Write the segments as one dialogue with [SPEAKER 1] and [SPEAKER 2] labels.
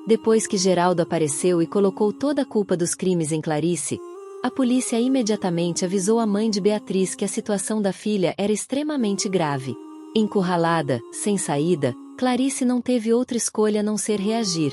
[SPEAKER 1] Depois que Geraldo apareceu e colocou toda a culpa dos crimes em Clarice, a polícia imediatamente avisou a mãe de Beatriz que a situação da filha era extremamente grave. Encurralada, sem saída, Clarice não teve outra escolha a não ser reagir.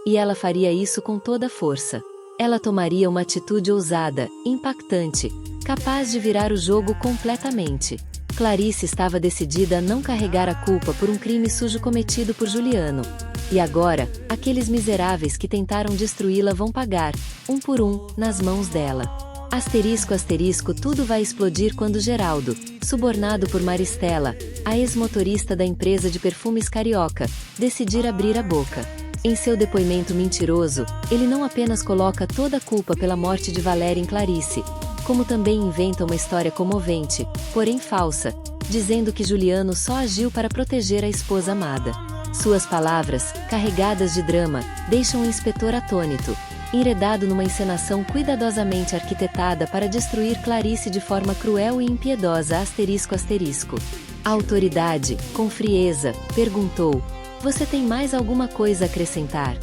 [SPEAKER 1] E ela faria isso com toda a força. Ela tomaria uma atitude ousada, impactante, capaz de virar o jogo completamente. Clarice estava decidida a não carregar a culpa por um crime sujo cometido por Juliano. E agora, aqueles miseráveis que tentaram destruí-la vão pagar, um por um, nas mãos dela. Asterisco asterisco, tudo vai explodir quando Geraldo, subornado por Maristela, a ex-motorista da empresa de perfumes carioca, decidir abrir a boca. Em seu depoimento mentiroso, ele não apenas coloca toda a culpa pela morte de Valéria em Clarice, como também inventa uma história comovente, porém falsa, dizendo que Juliano só agiu para proteger a esposa amada. Suas palavras, carregadas de drama, deixam o inspetor atônito, enredado numa encenação cuidadosamente arquitetada para destruir Clarice de forma cruel e impiedosa asterisco asterisco. A autoridade, com frieza, perguntou: "Você tem mais alguma coisa a acrescentar?"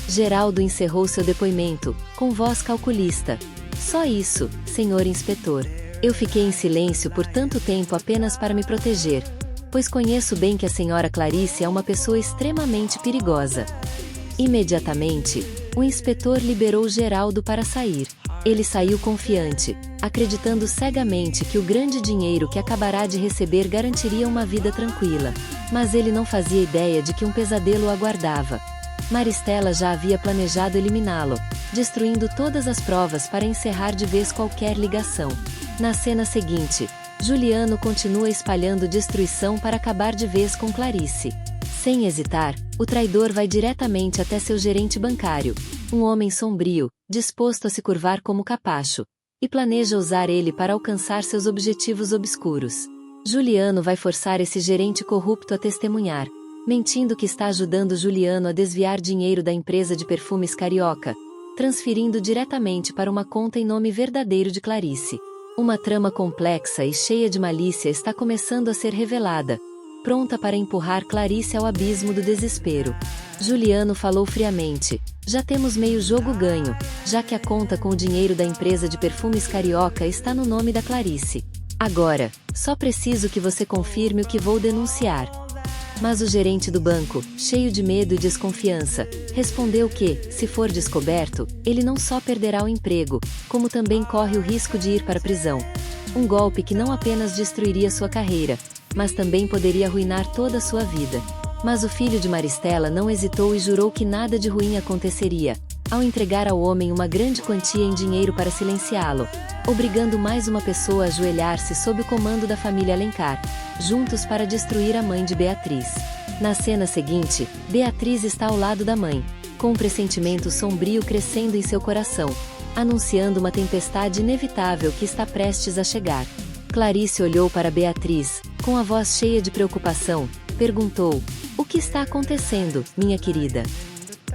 [SPEAKER 1] Geraldo encerrou seu depoimento, com voz calculista: "Só isso, senhor inspetor. Eu fiquei em silêncio por tanto tempo apenas para me proteger, pois conheço bem que a senhora Clarice é uma pessoa extremamente perigosa." Imediatamente, o inspetor liberou Geraldo para sair. Ele saiu confiante, acreditando cegamente que o grande dinheiro que acabará de receber garantiria uma vida tranquila. Mas ele não fazia ideia de que um pesadelo o aguardava. Maristela já havia planejado eliminá-lo, destruindo todas as provas para encerrar de vez qualquer ligação. Na cena seguinte, Juliano continua espalhando destruição para acabar de vez com Clarice. Sem hesitar, o traidor vai diretamente até seu gerente bancário, um homem sombrio, disposto a se curvar como capacho, e planeja usar ele para alcançar seus objetivos obscuros. Juliano vai forçar esse gerente corrupto a testemunhar, mentindo que está ajudando Juliano a desviar dinheiro da empresa de perfumes carioca, transferindo diretamente para uma conta em nome verdadeiro de Clarice. Uma trama complexa e cheia de malícia está começando a ser revelada, pronta para empurrar Clarice ao abismo do desespero. Juliano falou friamente: "Já temos meio jogo ganho, já que a conta com o dinheiro da empresa de perfumes carioca está no nome da Clarice. Agora, só preciso que você confirme o que vou denunciar." Mas o gerente do banco, cheio de medo e desconfiança, respondeu que, se for descoberto, ele não só perderá o emprego, como também corre o risco de ir para a prisão. Um golpe que não apenas destruiria sua carreira, mas também poderia arruinar toda a sua vida. Mas o filho de Maristela não hesitou e jurou que nada de ruim aconteceria, ao entregar ao homem uma grande quantia em dinheiro para silenciá-lo, obrigando mais uma pessoa a ajoelhar-se sob o comando da família Alencar, juntos para destruir a mãe de Beatriz. Na cena seguinte, Beatriz está ao lado da mãe, com um pressentimento sombrio crescendo em seu coração, anunciando uma tempestade inevitável que está prestes a chegar. Clarice olhou para Beatriz, com a voz cheia de preocupação, perguntou: "O que está acontecendo, minha querida?"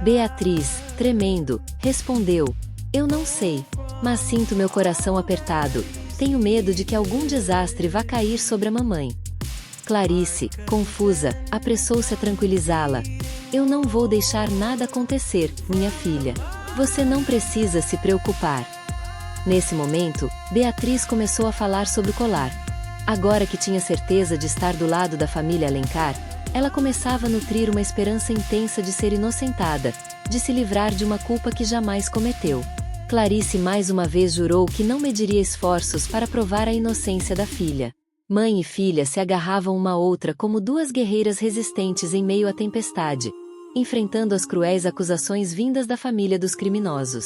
[SPEAKER 1] Beatriz, tremendo, respondeu: "Eu não sei, mas sinto meu coração apertado, tenho medo de que algum desastre vá cair sobre a mamãe." Clarice, confusa, apressou-se a tranquilizá-la: "Eu não vou deixar nada acontecer, minha filha. Você não precisa se preocupar." Nesse momento, Beatriz começou a falar sobre o colar. Agora que tinha certeza de estar do lado da família Alencar, ela começava a nutrir uma esperança intensa de ser inocentada, de se livrar de uma culpa que jamais cometeu. Clarice mais uma vez jurou que não mediria esforços para provar a inocência da filha. Mãe e filha se agarravam uma à outra como duas guerreiras resistentes em meio à tempestade, enfrentando as cruéis acusações vindas da família dos criminosos.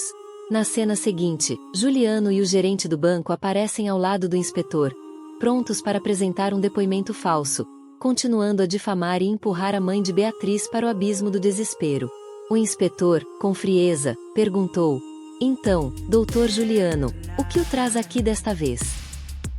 [SPEAKER 1] Na cena seguinte, Juliano e o gerente do banco aparecem ao lado do inspetor, prontos para apresentar um depoimento falso, continuando a difamar e empurrar a mãe de Beatriz para o abismo do desespero. O inspetor, com frieza, perguntou: "Então, doutor Juliano, o que o traz aqui desta vez?"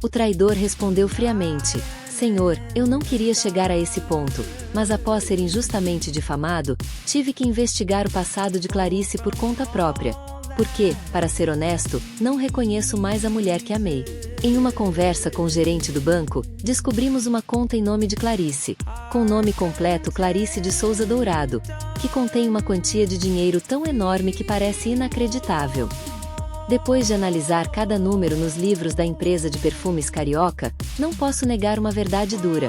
[SPEAKER 1] O traidor respondeu friamente: "Senhor, eu não queria chegar a esse ponto, mas após ser injustamente difamado, tive que investigar o passado de Clarice por conta própria, porque, para ser honesto, não reconheço mais a mulher que amei." Em uma conversa com o gerente do banco, descobrimos uma conta em nome de Clarice, com o nome completo Clarice de Souza Dourado, que contém uma quantia de dinheiro tão enorme que parece inacreditável. Depois de analisar cada número nos livros da empresa de perfumes Carioca, não posso negar uma verdade dura.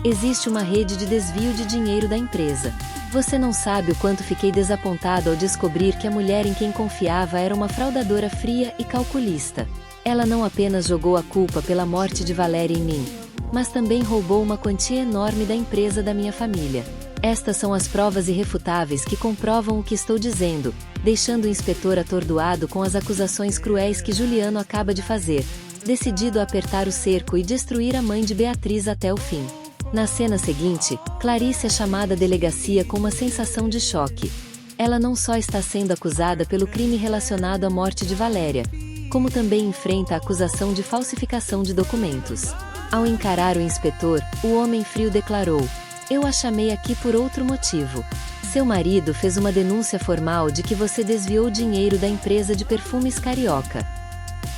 [SPEAKER 1] Existe uma rede de desvio de dinheiro da empresa. Você não sabe o quanto fiquei desapontado ao descobrir que a mulher em quem confiava era uma fraudadora fria e calculista. Ela não apenas jogou a culpa pela morte de Valéria em mim, mas também roubou uma quantia enorme da empresa da minha família. Estas são as provas irrefutáveis que comprovam o que estou dizendo, deixando o inspetor atordoado com as acusações cruéis que Juliano acaba de fazer, decidido a apertar o cerco e destruir a mãe de Beatriz até o fim. Na cena seguinte, Clarice é chamada à delegacia com uma sensação de choque. Ela não só está sendo acusada pelo crime relacionado à morte de Valéria, como também enfrenta a acusação de falsificação de documentos. Ao encarar o inspetor, o homem frio declarou: "Eu a chamei aqui por outro motivo. Seu marido fez uma denúncia formal de que você desviou dinheiro da empresa de perfumes Carioca."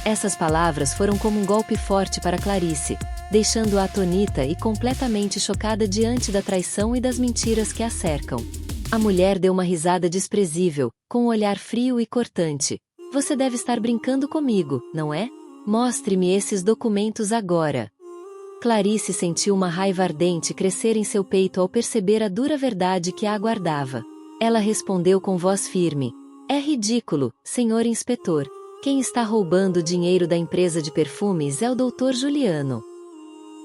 [SPEAKER 1] Essas palavras foram como um golpe forte para Clarice, deixando-a atônita e completamente chocada diante da traição e das mentiras que a cercam. A mulher deu uma risada desprezível, com um olhar frio e cortante. "Você deve estar brincando comigo, não é? Mostre-me esses documentos agora." Clarice sentiu uma raiva ardente crescer em seu peito ao perceber a dura verdade que a aguardava. Ela respondeu com voz firme: "É ridículo, senhor inspetor. Quem está roubando o dinheiro da empresa de perfumes é o Dr. Juliano.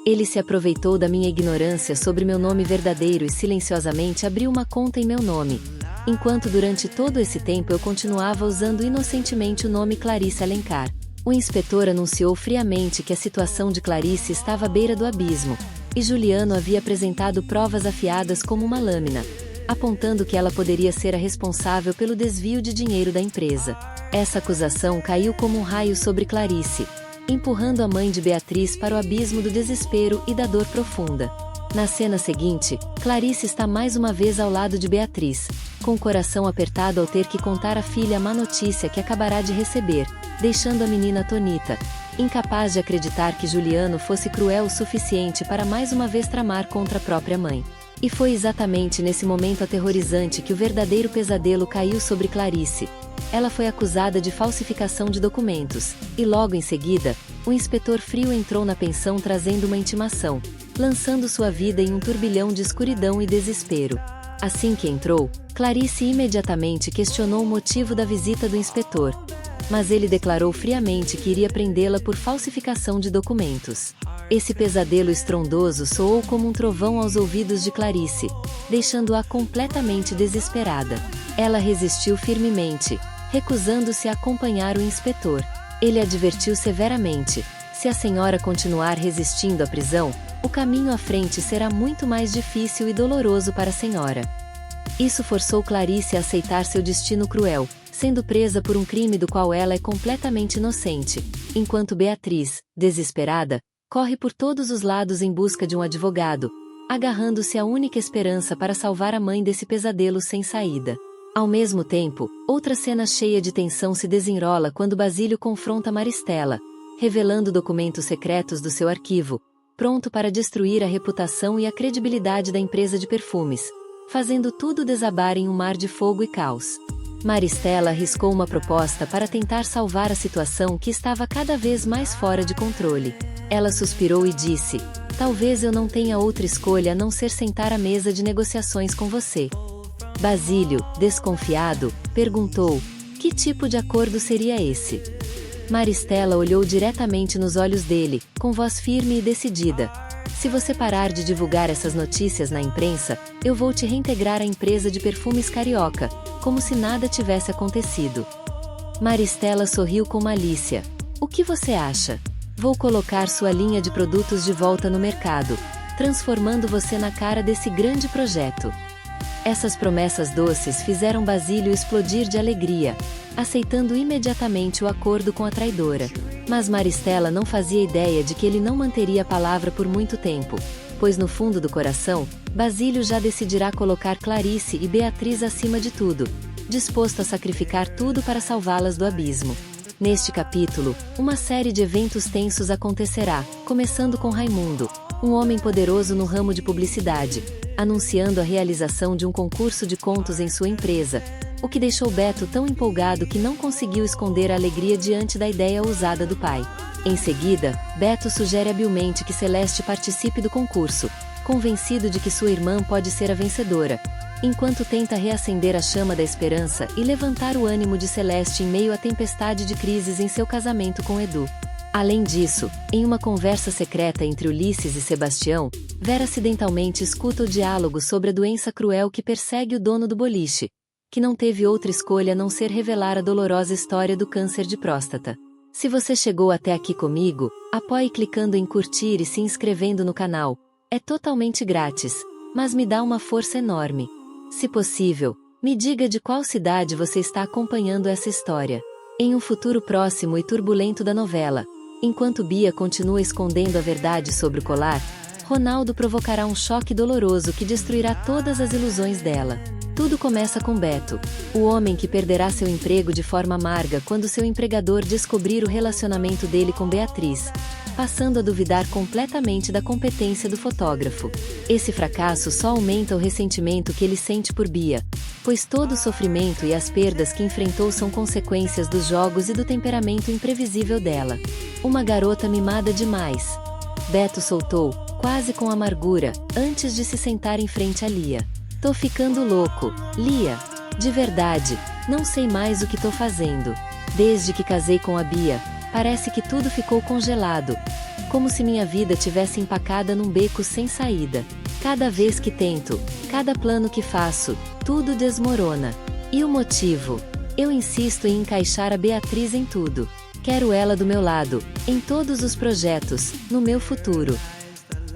[SPEAKER 1] Ele se aproveitou da minha ignorância sobre meu nome verdadeiro e silenciosamente abriu uma conta em meu nome, enquanto durante todo esse tempo eu continuava usando inocentemente o nome Clarice Alencar." O inspetor anunciou friamente que a situação de Clarice estava à beira do abismo, e Juliano havia apresentado provas afiadas como uma lâmina, apontando que ela poderia ser a responsável pelo desvio de dinheiro da empresa. Essa acusação caiu como um raio sobre Clarice, empurrando a mãe de Beatriz para o abismo do desespero e da dor profunda. Na cena seguinte, Clarice está mais uma vez ao lado de Beatriz, com o coração apertado ao ter que contar à filha a má notícia que acabará de receber, deixando a menina atônita, incapaz de acreditar que Juliano fosse cruel o suficiente para mais uma vez tramar contra a própria mãe. E foi exatamente nesse momento aterrorizante que o verdadeiro pesadelo caiu sobre Clarice. Ela foi acusada de falsificação de documentos, e logo em seguida, o inspetor frio entrou na pensão trazendo uma intimação, lançando sua vida em um turbilhão de escuridão e desespero. Assim que entrou, Clarice imediatamente questionou o motivo da visita do inspetor, mas ele declarou friamente que iria prendê-la por falsificação de documentos. Esse pesadelo estrondoso soou como um trovão aos ouvidos de Clarice, deixando-a completamente desesperada. Ela resistiu firmemente, recusando-se a acompanhar o inspetor. Ele advertiu severamente: "Se a senhora continuar resistindo à prisão, o caminho à frente será muito mais difícil e doloroso para a senhora." Isso forçou Clarice a aceitar seu destino cruel, sendo presa por um crime do qual ela é completamente inocente, enquanto Beatriz, desesperada, corre por todos os lados em busca de um advogado, agarrando-se à única esperança para salvar a mãe desse pesadelo sem saída. Ao mesmo tempo, outra cena cheia de tensão se desenrola quando Basílio confronta Maristela, revelando documentos secretos do seu arquivo, pronto para destruir a reputação e a credibilidade da empresa de perfumes, fazendo tudo desabar em um mar de fogo e caos. Maristela arriscou uma proposta para tentar salvar a situação que estava cada vez mais fora de controle. Ela suspirou e disse: "Talvez eu não tenha outra escolha a não ser sentar à mesa de negociações com você." Basílio, desconfiado, perguntou: "Que tipo de acordo seria esse?" Maristela olhou diretamente nos olhos dele, com voz firme e decidida: "Se você parar de divulgar essas notícias na imprensa, eu vou te reintegrar à empresa de perfumes Carioca, como se nada tivesse acontecido." Maristela sorriu com malícia: "O que você acha? Vou colocar sua linha de produtos de volta no mercado, transformando você na cara desse grande projeto." Essas promessas doces fizeram Basílio explodir de alegria, aceitando imediatamente o acordo com a traidora. Mas Maristela não fazia ideia de que ele não manteria a palavra por muito tempo, pois no fundo do coração, Basílio já decidirá colocar Clarice e Beatriz acima de tudo, disposto a sacrificar tudo para salvá-las do abismo. Neste capítulo, uma série de eventos tensos acontecerá, começando com Raimundo, um homem poderoso no ramo de publicidade, anunciando a realização de um concurso de contos em sua empresa, o que deixou Beto tão empolgado que não conseguiu esconder a alegria diante da ideia ousada do pai. Em seguida, Beto sugere habilmente que Celeste participe do concurso, convencido de que sua irmã pode ser a vencedora, enquanto tenta reacender a chama da esperança e levantar o ânimo de Celeste em meio à tempestade de crises em seu casamento com Edu. Além disso, em uma conversa secreta entre Ulisses e Sebastião, Vera acidentalmente escuta o diálogo sobre a doença cruel que persegue o dono do boliche, que não teve outra escolha a não ser revelar a dolorosa história do câncer de próstata. Se você chegou até aqui comigo, apoie clicando em curtir e se inscrevendo no canal. É totalmente grátis, mas me dá uma força enorme. Se possível, me diga de qual cidade você está acompanhando essa história. Em um futuro próximo e turbulento da novela, enquanto Bia continua escondendo a verdade sobre o colar, Ronaldo provocará um choque doloroso que destruirá todas as ilusões dela. Tudo começa com Beto, o homem que perderá seu emprego de forma amarga quando seu empregador descobrir o relacionamento dele com Beatriz, passando a duvidar completamente da competência do fotógrafo. Esse fracasso só aumenta o ressentimento que ele sente por Bia, pois todo o sofrimento e as perdas que enfrentou são consequências dos jogos e do temperamento imprevisível dela. Uma garota mimada demais. Beto soltou, quase com amargura, antes de se sentar em frente a Lia. Tô ficando louco, Lia. De verdade, não sei mais o que tô fazendo. Desde que casei com a Bia, parece que tudo ficou congelado. Como se minha vida tivesse empacada num beco sem saída. Cada vez que tento, cada plano que faço, tudo desmorona. E o motivo? Eu insisto em encaixar a Beatriz em tudo. Quero ela do meu lado, em todos os projetos, no meu futuro.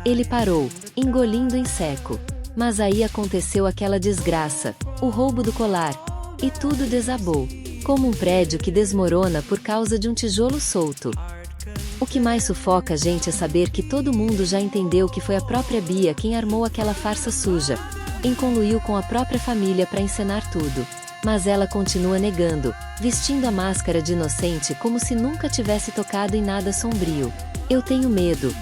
[SPEAKER 1] Ele parou, engolindo em seco. Mas aí aconteceu aquela desgraça, o roubo do colar, e tudo desabou, como um prédio que desmorona por causa de um tijolo solto. O que mais sufoca a gente é saber que todo mundo já entendeu que foi a própria Bia quem armou aquela farsa suja, conluiu com a própria família para encenar tudo. Mas ela continua negando, vestindo a máscara de inocente como se nunca tivesse tocado em nada sombrio. Eu tenho medo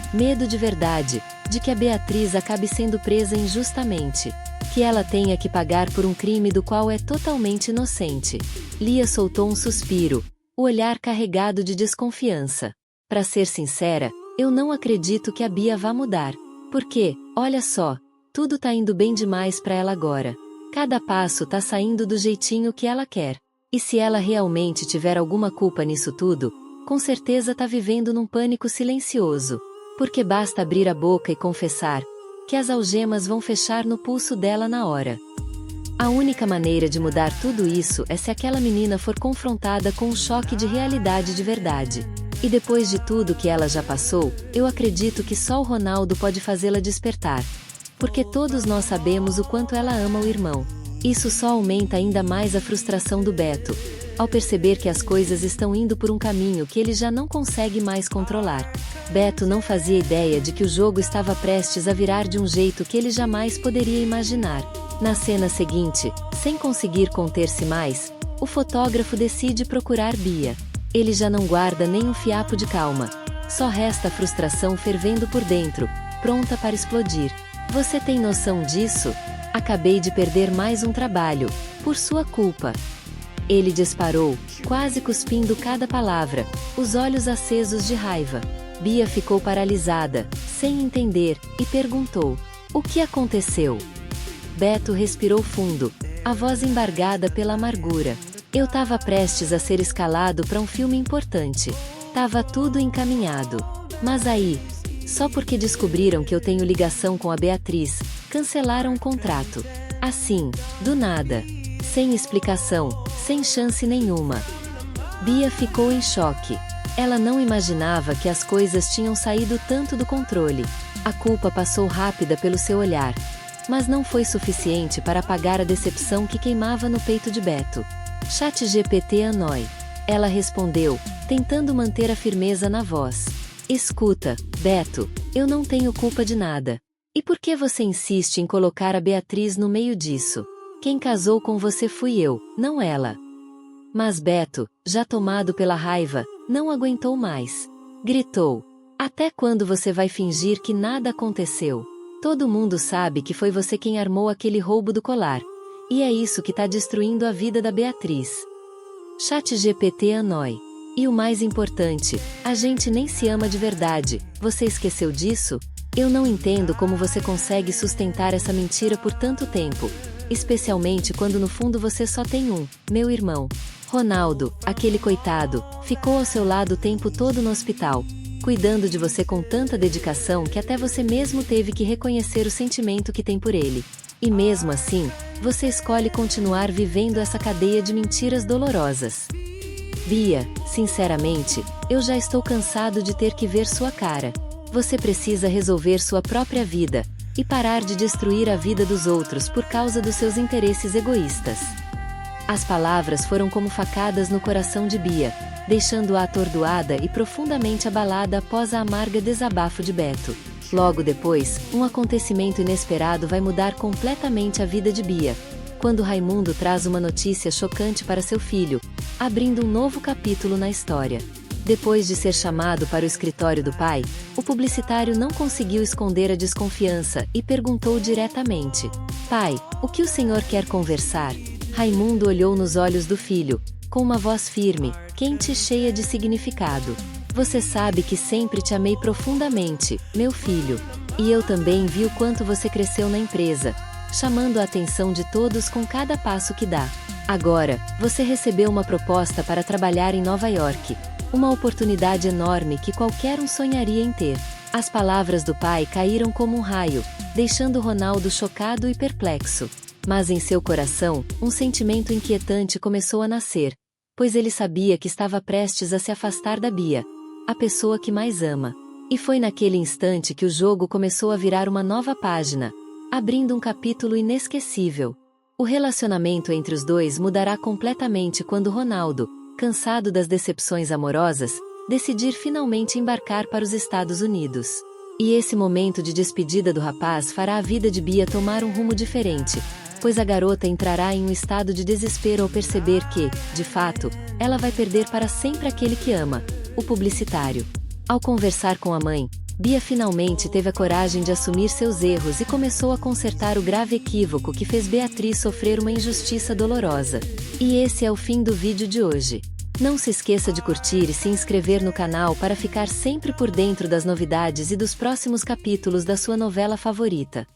[SPEAKER 1] de verdade, de que a Beatriz acabe sendo presa injustamente. Que ela tenha que pagar por um crime do qual é totalmente inocente. Lia soltou um suspiro, o olhar carregado de desconfiança. Para ser sincera, eu não acredito que a Bia vá mudar. Porque, olha só, tudo tá indo bem demais para ela agora. Cada passo tá saindo do jeitinho que ela quer. E se ela realmente tiver alguma culpa nisso tudo, com certeza tá vivendo num pânico silencioso. Porque basta abrir a boca e confessar, que as algemas vão fechar no pulso dela na hora. A única maneira de mudar tudo isso é se aquela menina for confrontada com um choque de realidade de verdade. E depois de tudo que ela já passou, eu acredito que só o Ronaldo pode fazê-la despertar. Porque todos nós sabemos o quanto ela ama o irmão. Isso só aumenta ainda mais a frustração do Beto, ao perceber que as coisas estão indo por um caminho que ele já não consegue mais controlar. Beto não fazia ideia de que o jogo estava prestes a virar de um jeito que ele jamais poderia imaginar. Na cena seguinte, sem conseguir conter-se mais, o fotógrafo decide procurar Bia. Ele já não guarda nem um fiapo de calma. Só resta a frustração fervendo por dentro, pronta para explodir. Você tem noção disso? Acabei de perder mais um trabalho, por sua culpa. Ele disparou, quase cuspindo cada palavra, os olhos acesos de raiva. Bia ficou paralisada, sem entender, e perguntou: o que aconteceu? Beto respirou fundo, a voz embargada pela amargura. Eu tava prestes a ser escalado para um filme importante. Tava tudo encaminhado. Mas aí, só porque descobriram que eu tenho ligação com a Beatriz, cancelaram o contrato. Assim, do nada. Sem explicação, sem chance nenhuma. Bia ficou em choque. Ela não imaginava que as coisas tinham saído tanto do controle. A culpa passou rápida pelo seu olhar. Mas não foi suficiente para apagar a decepção que queimava no peito de Beto. ChatGPT Hanoi. Ela respondeu, tentando manter a firmeza na voz. Escuta, Beto, eu não tenho culpa de nada. E por que você insiste em colocar a Beatriz no meio disso? Quem casou com você fui eu, não ela. Mas Beto, já tomado pela raiva, não aguentou mais. Gritou: "Até quando você vai fingir que nada aconteceu? Todo mundo sabe que foi você quem armou aquele roubo do colar. E é isso que tá destruindo a vida da Beatriz." ChatGPT Hanoi. E o mais importante, a gente nem se ama de verdade, você esqueceu disso? Eu não entendo como você consegue sustentar essa mentira por tanto tempo. Especialmente quando no fundo você só tem um, meu irmão. Ronaldo, aquele coitado, ficou ao seu lado o tempo todo no hospital, cuidando de você com tanta dedicação que até você mesmo teve que reconhecer o sentimento que tem por ele. E mesmo assim, você escolhe continuar vivendo essa cadeia de mentiras dolorosas. Bia, sinceramente, eu já estou cansado de ter que ver sua cara. Você precisa resolver sua própria vida e parar de destruir a vida dos outros por causa dos seus interesses egoístas. As palavras foram como facadas no coração de Bia, deixando-a atordoada e profundamente abalada após a amarga desabafo de Beto. Logo depois, um acontecimento inesperado vai mudar completamente a vida de Bia, quando Raimundo traz uma notícia chocante para seu filho, abrindo um novo capítulo na história. Depois de ser chamado para o escritório do pai, o publicitário não conseguiu esconder a desconfiança e perguntou diretamente: "Pai, o que o senhor quer conversar?" Raimundo olhou nos olhos do filho, com uma voz firme, quente e cheia de significado. "Você sabe que sempre te amei profundamente, meu filho. E eu também vi o quanto você cresceu na empresa, chamando a atenção de todos com cada passo que dá. Agora, você recebeu uma proposta para trabalhar em Nova York. Uma oportunidade enorme que qualquer um sonharia em ter." As palavras do pai caíram como um raio, deixando Ronaldo chocado e perplexo. Mas em seu coração, um sentimento inquietante começou a nascer, pois ele sabia que estava prestes a se afastar da Bia, a pessoa que mais ama. E foi naquele instante que o jogo começou a virar uma nova página, abrindo um capítulo inesquecível. O relacionamento entre os dois mudará completamente quando Ronaldo, cansado das decepções amorosas, decidir finalmente embarcar para os Estados Unidos. E esse momento de despedida do rapaz fará a vida de Bia tomar um rumo diferente, pois a garota entrará em um estado de desespero ao perceber que, de fato, ela vai perder para sempre aquele que ama, o publicitário. Ao conversar com a mãe, Bia finalmente teve a coragem de assumir seus erros e começou a consertar o grave equívoco que fez Beatriz sofrer uma injustiça dolorosa. E esse é o fim do vídeo de hoje. Não se esqueça de curtir e se inscrever no canal para ficar sempre por dentro das novidades e dos próximos capítulos da sua novela favorita.